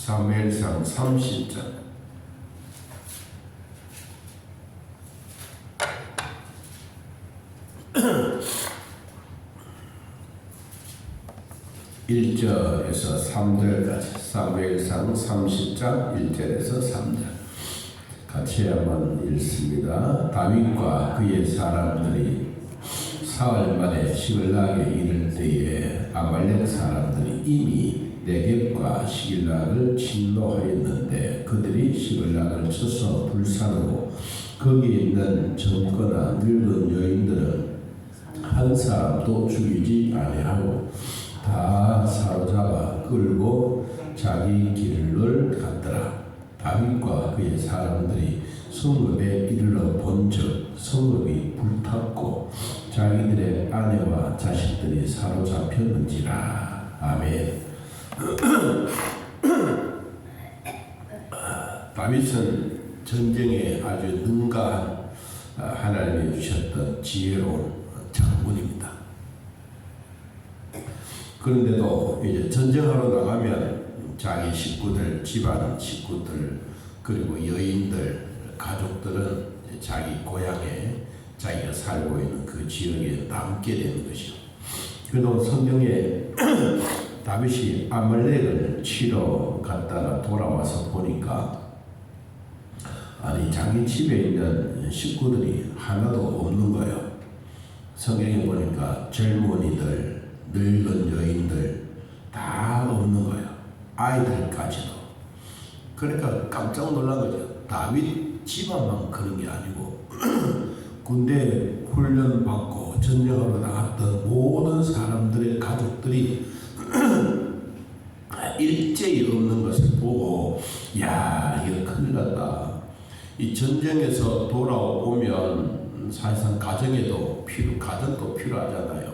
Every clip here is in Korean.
사무엘상 30장 1절에서 3절까지 사무엘상 30장 1절에서 3절 같이 한번 읽습니다. 다윗과 그의 사람들이 사흘 만에 시글락에 이를 때에 아말렉 사람들이 이미 네겝과 시글락을 침노하였는데 그들이 시글락을 쳐서 불사르고 거기에 있는 젊거나 늙은 여인들은 한 사람도 죽이지 아니하고 다 사로잡아 끌고 자기 길을 갔더라. 다윗과 그의 사람들이 성읍에 이르러 본즉 성읍이 불탔고 자기들의 아내와 자식들이 사로잡혔는지라. 아멘. 다윗은 전쟁에 아주 능가한 하나님이 주셨던 지혜로운 장군입니다. 그런데도 이제 전쟁하러 나가면 자기 식구들, 집안 식구들, 그리고 여인들, 가족들은 자기 고향에 자기가 살고 있는 그 지역에 남게 되는 것이죠. 그래도 성경에 다윗이 아말렉을 치러 갔다가 돌아와서 보니까 아니 자기 집에 있는 식구들이 하나도 없는 거예요. 성경에 보니까 젊은이들, 늙은 여인들 다 없는 거예요. 아이들까지도. 그러니까 깜짝 놀란 거죠. 다윗 집안만 그런 게 아니고 군대 훈련 받고 전쟁하러 나갔던 모든 사람들의 가족들이 일제히 없는 것을 보고 야 이거 큰일 났다. 이 전쟁에서 돌아오면 사실상 가정도 필요하잖아요.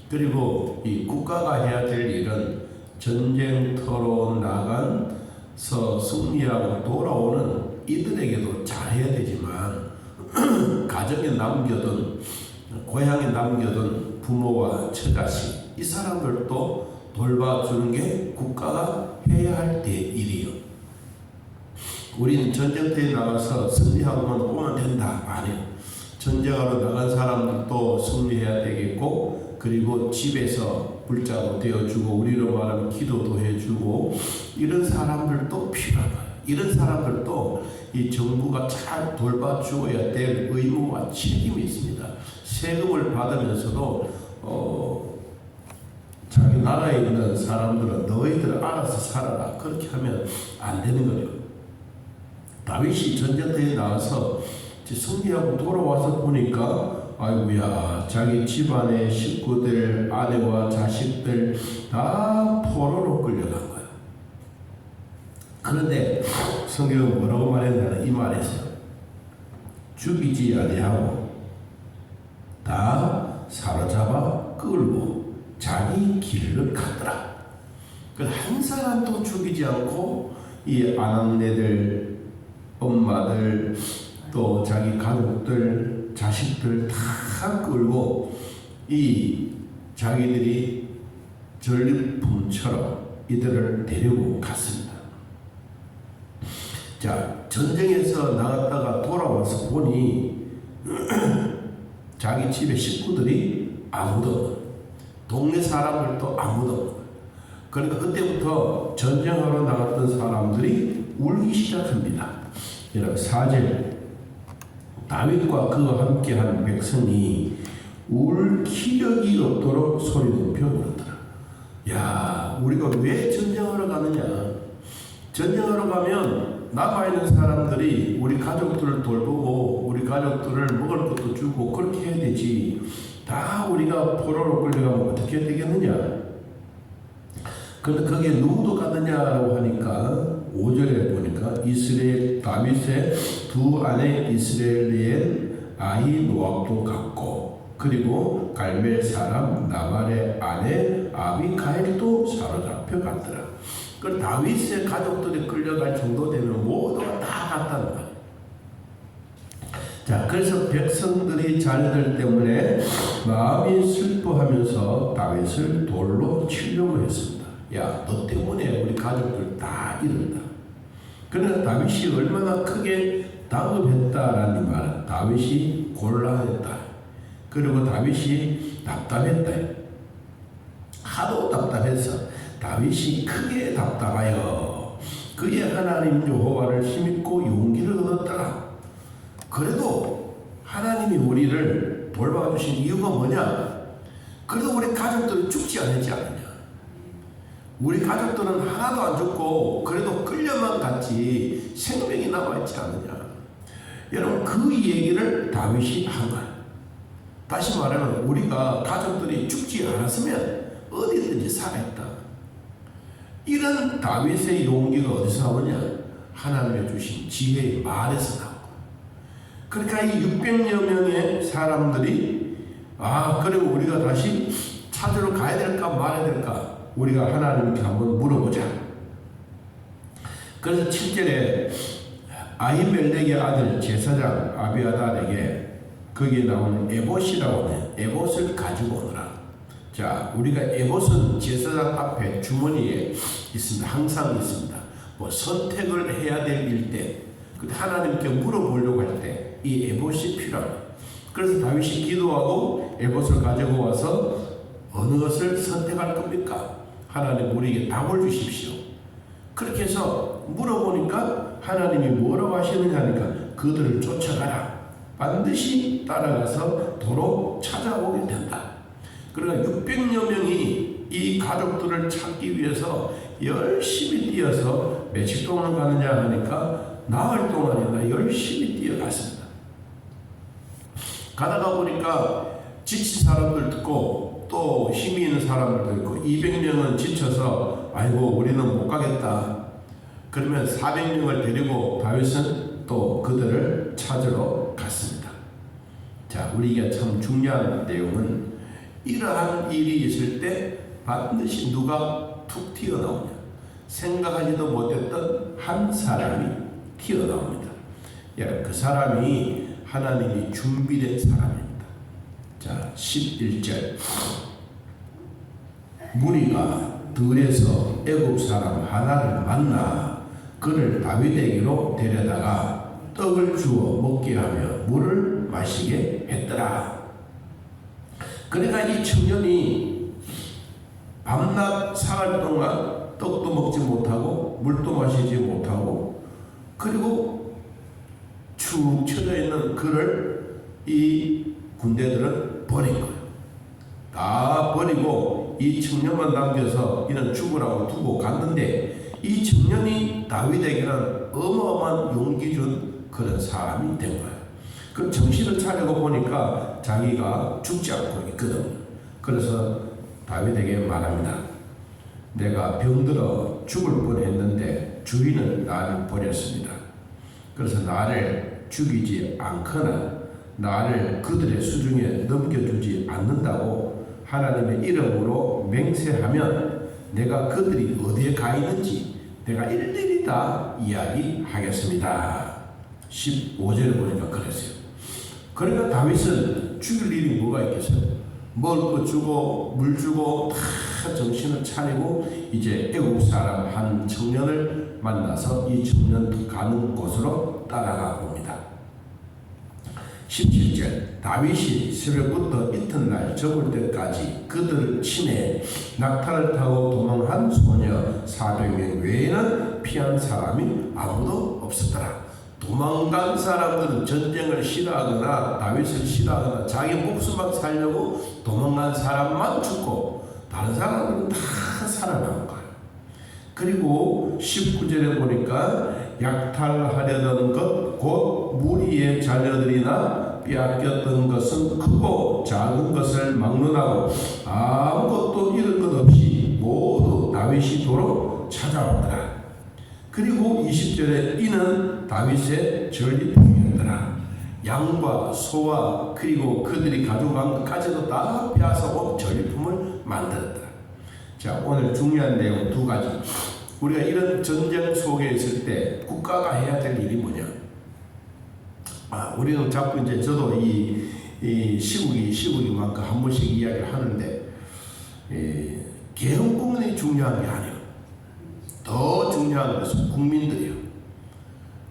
그리고 이 국가가 해야 될 일은 전쟁터로 나가서 승리하고 돌아오는 이들에게도 잘해야 되지만 가정에 남겨둔 고향에 남겨둔 부모와 처자식 이 사람들도 돌봐주는 게 국가가 해야 할 때 일이요. 우리는 전쟁터에 나가서 승리하고만 오면 된다. 아니요. 전쟁하러 나간 사람들도 승리해야 되겠고 그리고 집에서 불자도 되어주고 우리로 말하면 기도도 해주고 이런 사람들도 필요하다. 이런 사람들도 이 정부가 잘 돌봐주어야 될 의무와 책임이 있습니다. 세금을 받으면서도 자기 나라에 있는 사람들은 너희들 알아서 살아라. 그렇게 하면 안 되는 거죠. 다윗이 전쟁터에 나와서 승리하고 돌아와서 보니까 아이고야 자기 집안의 식구들 아내와 자식들 다 포로로 끌려간 거야. 그런데 성경은 뭐라고 말했냐면 이 말에서 죽이지 아니하고 다 사로잡아 끌고 자기 길을 갔더라. 한 사람도 죽이지 않고 이 아낙네들 엄마들 또 자기 가족들 자식들 다 끌고 이 자기들이 전리품처럼 이들을 데리고 갔습니다. 자, 전쟁에서 나갔다가 돌아와서 보니 자기 집의 식구들이 아무도 없고 동네 사람들도 아무도 없고 그러니까 그때부터 전쟁하러 나갔던 사람들이 울기 시작합니다. 여러분 4절 다윗과 그와 함께한 백성이 울 기력이 없도록 소리 높여 울었더라. 야 우리가 왜 전쟁하러 가느냐. 전쟁하러 가면 남아있는 사람들이 우리 가족들을 돌보고 우리 가족들을 먹을 것도 주고 그렇게 해야 되지. 다 우리가 포로로 끌려가면 어떻게 해야 되겠느냐. 그런데 거기에 누구도 가느냐라고 하니까 5절에 보니까 이스라엘 다윗의 두 아내 이스라엘의 아히노압도 갔고 그리고 갈멜 사람 나발의 아내 아비가일도 사로잡혀 갔더라. 그 다윗의 가족들이 끌려갈 정도 되면 모두가 다 갔다는 거예요. 자, 그래서 백성들이 자녀들 때문에 마음이 슬퍼하면서 다윗을 돌로 치려고 했습니다. 야, 너 때문에 우리 가족들 다 이른다. 그러나 다윗이 얼마나 크게 다급했다라는 말은 다윗이 곤란했다. 그리고 다윗이 답답했다. 하도 답답해서 다윗이 크게 답답하여 그의 하나님 여호와를 힘입고 용기를 얻었더라. 그래도 하나님이 우리를 돌봐주신 이유가 뭐냐? 그래도 우리 가족들이 죽지 않았지 않느냐? 우리 가족들은 하나도 안 죽고 그래도 끌려만 갔지 생명이 남아있지 않느냐? 여러분, 그 얘기를 다윗이 한 거야. 다시 말하면 우리가 가족들이 죽지 않았으면 어디든지 살아있다. 이런 다윗의 용기가 어디서 나오냐? 하나님의 주신 지혜의 말에서 나오고. 그러니까 이 600여 명의 사람들이 그리고 우리가 다시 찾으러 가야 될까 말아야 될까? 우리가 하나님께 한번 물어보자. 그래서 7절에 아히멜렉의 아들 제사장 아비아달에게 거기에 나오는 에봇이라고 하는 에봇을 가지고 오너라. 자, 우리가 에봇은 제사장 앞에 주머니에 있습니다. 항상 있습니다. 뭐 선택을 해야 될 일 때, 하나님께 물어보려고 할 때 이 에봇이 필요합니다. 그래서 다윗이 기도하고 에봇을 가지고 와서 어느 것을 선택할 겁니까? 하나님 우리에게 답을 주십시오. 그렇게 해서 물어보니까 하나님이 뭐라고 하시느냐 하니까 그들을 쫓아가라. 반드시 따라가서 도로 찾아오게 된다. 그러니까 600여 명이 이 가족들을 찾기 위해서 열심히 뛰어서 며칠 동안 가느냐 하니까 나흘 동안이나 열심히 뛰어갔습니다. 가다가 보니까 지친 사람들 있고 또 힘이 있는 사람들도 있고 200명은 지쳐서 아이고 우리는 못 가겠다. 그러면 400명을 데리고 다윗은 또 그들을 찾으러 갔습니다. 자, 우리가 참 중요한 내용은 이러한 일이 있을 때 반드시 누가 툭 튀어나오냐. 생각하지도 못했던 한 사람이 튀어나옵니다. 그 사람이 하나님이 준비된 사람입니다. 자, 11절 무리가 들에서 애굽 사람 하나를 만나 그를 다윗에게로 데려다가 떡을 주어 먹게 하며 물을 마시게 했더라. 그러니까 이 청년이 밤낮 사흘 동안 떡도 먹지 못하고 물도 마시지 못하고 그리고 축 쳐져 있는 그를 이 군대들은 버린 거예요. 다 버리고 이 청년만 남겨서 이는 죽으라고 두고 갔는데 이 청년이 다윗에게는 어마어마한 용기 준 그런 사람이 된 거예요. 그 정신을 차리고 보니까 자기가 죽지 않고 있거든요. 그래서 다윗에게 말합니다. 내가 병들어 죽을 뻔했는데 주인은 나를 버렸습니다. 그래서 나를 죽이지 않거나 나를 그들의 수중에 넘겨주지 않는다고 하나님의 이름으로 맹세하면 내가 그들이 어디에 가 있는지 내가 일일이 다 이야기하겠습니다. 15절에 보니까 그랬어요. 그러니까 다윗은 죽일 일이 뭐가 있겠어요? 먹을 거 주고 물 주고 다 정신을 차리고 이제 애국 사람 한 청년을 만나서 이 청년 가는 곳으로 따라가 봅니다. 17절 다윗이 새벽부터 이튿날 적을 때까지 그들을 치매 낙타를 타고 도망한 소녀 400명 외에는 피한 사람이 아무도 없었더라. 도망간 사람들은 전쟁을 싫어하거나 다윗을 싫어하거나 자기 목숨만 살려고 도망간 사람만 죽고 다른 사람들은 다 살아남은 거예요. 그리고 19절에 보니까 약탈하려던 것 곧 무리의 자녀들이나 빼앗겼던 것은 크고 작은 것을 막론하고 아무것도 잃은 것 없이 모두 다윗이 도로 찾아오더라. 그리고 20절에 이는 다윗의 전리품이었더라. 양과 소와 그리고 그들이 가져간 것까지도 다 빼앗아 온 전리품을 만들었더라. 자, 오늘 중요한 내용 두 가지. 우리가 이런 전쟁 속에 있을 때 국가가 해야 될 일이 뭐냐? 우리는 자꾸 이제 저도 이 시국이만큼 한 번씩 이야기를 하는데, 개헌국민이 중요한 게 아니에요. 더 중요한 것은 국민들이에요.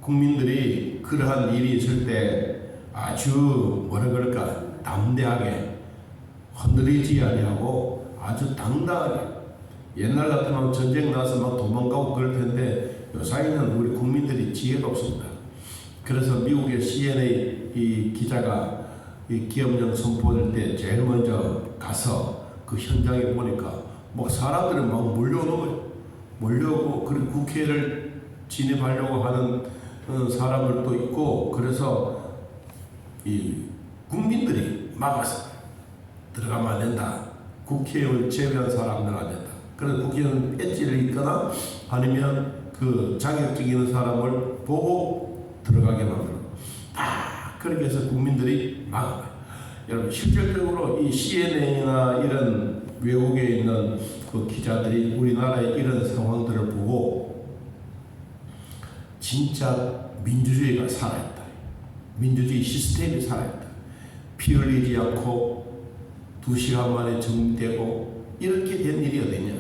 국민들이 그러한 일이 있을 때 아주 뭐라 그럴까 담대하게 흔들리지 아니하고 아주 당당하게, 옛날 같으면 전쟁 나서 막 도망가고 그럴 텐데 요사이는 우리 국민들이 지혜가 없습니다. 그래서 미국의 CNN 이 기자가 이 기업령 선포될 때 제일 먼저 가서 그 현장에 보니까 뭐 사람들은 막 몰려오는 거예요. 몰려오고 그리고 국회를 진입하려고 하는 사람들도 있고, 그래서 이 국민들이 막아서 들어가면 안 된다. 국회의원 제외한 사람들은 안 된다. 그래서 국회의원 배지를 있거나 아니면 그 자격증 있는 사람을 보고 들어가게 만들어. 그렇게 해서 국민들이 막아요. 여러분, 실질적으로 이 CNN이나 이런 외국에 있는 그 기자들이 우리나라의 이런 상황들을 보고 진짜 민주주의가 살아있다. 민주주의 시스템이 살아있다. 피 흘리지 않고 2시간 만에 정리되고 이렇게 된 일이 어디냐.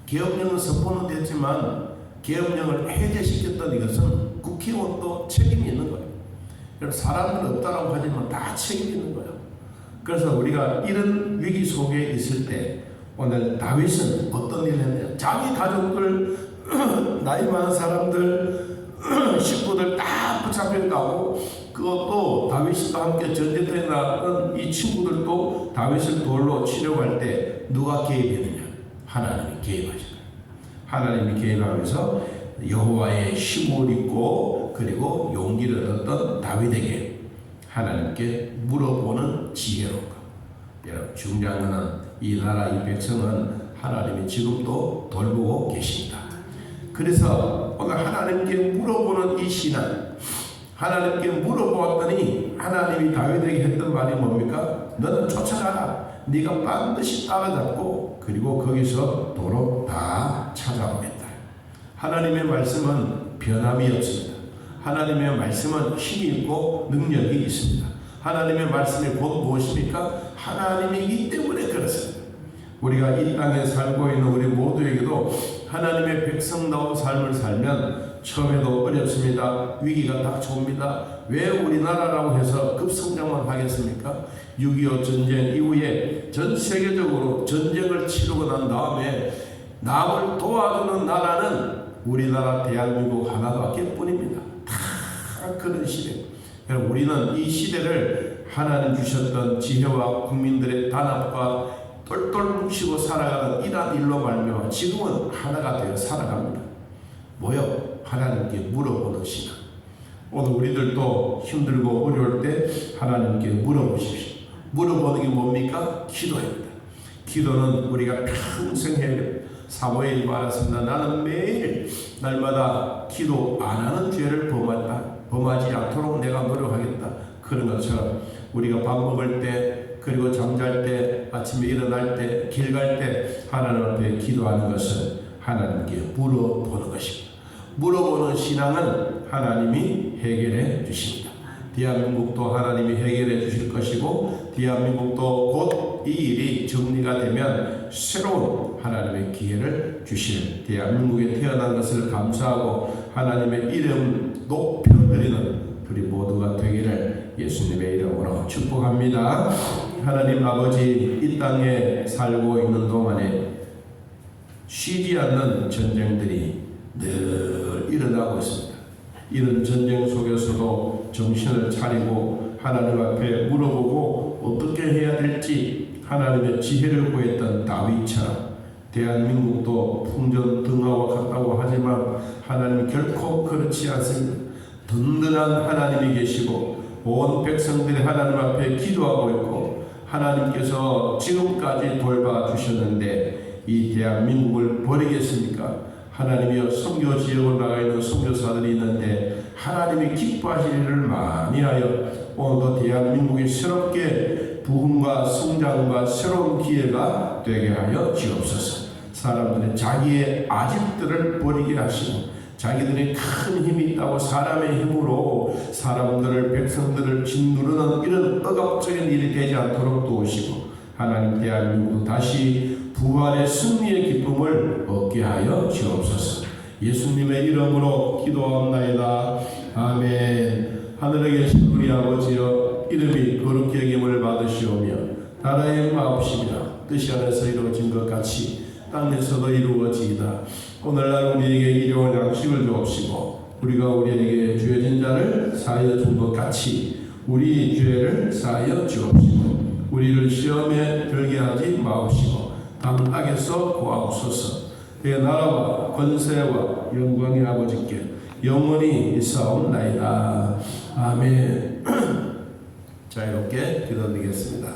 계엄령은 선포는 됐지만 계엄령을 해제시켰던 이것은 국회의원도 책임이 있는 거예요. 사람은 없다라고 하지만 다 책임이 있는 거예요. 그래서 우리가 이런 위기 속에 있을 때 오늘 다윗은 어떤 일을 했냐. 자기 가족들, 나이 많은 사람들, 식구들 다 붙잡혀 가고, 그것도 다윗과 함께 전쟁터에 나간 이 친구들도 다윗을 돌로 치려고 때 누가 개입했느냐? 하나님이 개입하셨어요. 하나님이 개입하면서 여호와의 힘을 입고 그리고 용기를 얻었던 다윗에게 하나님께 물어보는 지혜로운가. 여러분, 중요한 것은 이 나라 이 백성은 하나님이 지금도 돌보고 계십니다. 그래서 오늘 하나님께 물어보는 이 신앙, 하나님께 물어보았더니 하나님이 다윗에게 했던 말이 뭡니까? 너는 쫓아가라. 네가 반드시 따라잡고 그리고 거기서 도로 다 찾아오겠다. 하나님의 말씀은 변함이 없습니다. 하나님의 말씀은 힘이 있고 능력이 있습니다. 하나님의 말씀이 곧 무엇입니까? 하나님이기 때문에 그렇습니다. 우리가 이 땅에 살고 있는 우리 모두에게도 하나님의 백성다운 삶을 살면 처음에도 어렵습니다. 위기가 닥쳐옵니다. 왜 우리나라라고 해서 급성장만 하겠습니까? 6.25 전쟁 이후에 전 세계적으로 전쟁을 치르고 난 다음에 남을 도와주는 나라는 우리나라 대한민국 하나밖에 뿐입니다. 다 그런 시대. 우리는 이 시대를 하나님 주셨던 지혜와 국민들의 단합과 똘똘 뭉치고 살아가는 이러한 일로 말미암아 지금은 하나가 되어 살아갑니다. 뭐요? 하나님께 물어보는 시간. 오늘 우리들도 힘들고 어려울 때 하나님께 물어보십시오. 물어보는 게 뭡니까? 기도입니다. 기도는 우리가 평생 해야 됩니다. 사무엘이 말했습니다. 나는 매일 날마다 기도 안 하는 죄를 범하지 않도록 내가 노력하겠다. 그런 것처럼 우리가 밥 먹을 때, 그리고 잠잘 때, 아침에 일어날 때, 길 갈 때 하나님 앞에 기도하는 것은 하나님께 물어보는 것입니다. 물어보는 신앙은 하나님이 해결해 주십니다. 대한민국도 하나님이 해결해 주실 것이고, 대한민국도 곧 이 일이 정리가 되면 새로운 하나님의 기회를 주실, 대한민국에 태어난 것을 감사하고 하나님의 이름 높여드리는 우리 모두가 되기를 예수님의 이름으로 축복합니다. 하나님 아버지, 이 땅에 살고 있는 동안에 쉬지 않는 전쟁들이 늘 일어나고 있습니다. 이런 전쟁 속에서도 정신을 차리고 하나님 앞에 물어보고 어떻게 해야 될지 하나님의 지혜를 구했던 다윗처럼 대한민국도 풍전 등하와 같다고 하지만 하나님 결코 그렇지 않습니다. 든든한 하나님이 계시고 온 백성들이 하나님 앞에 기도하고 있고 하나님께서 지금까지 돌봐주셨는데 이 대한민국을 버리겠습니까? 하나님이여, 선교 지역으로 나가 있는 선교사들이 있는데 하나님이 기뻐하실 일을 많이 하여 오늘도 대한민국이 새롭게 부흥과 성장과 새로운 기회가 되게 하여 주옵소서. 사람들이 자기의 아집들을 버리게 하시고 자기들이 큰 힘이 있다고 사람의 힘으로 사람들을, 백성들을 짓누르는 이런 억압적인 일이 되지 않도록 도우시고 하나님 대한민국 다시 부활의 승리의 기쁨을 얻게 하여 주옵소서. 예수님의 이름으로 기도하옵나이다. 아멘. 하늘에 계신 우리 아버지여, 이름이 거룩히 여김을 받으시오며 나라의 마옵시며 뜻이 하늘에서 이루어진 것 같이 땅에서도 이루어지이다. 오늘날 우리에게 일용할 양식을 주옵시고 우리가 우리에게 죄진 자를 사하여 준 것 같이 우리 죄를 사하여 주옵시고 우리를 시험에 들게 하지 마옵시고 다만 악에서 구하옵소서. 내 나라와 권세와 영광의 아버지께 영원히 있사옵나이다. 아멘. 자유롭게 기도드리겠습니다.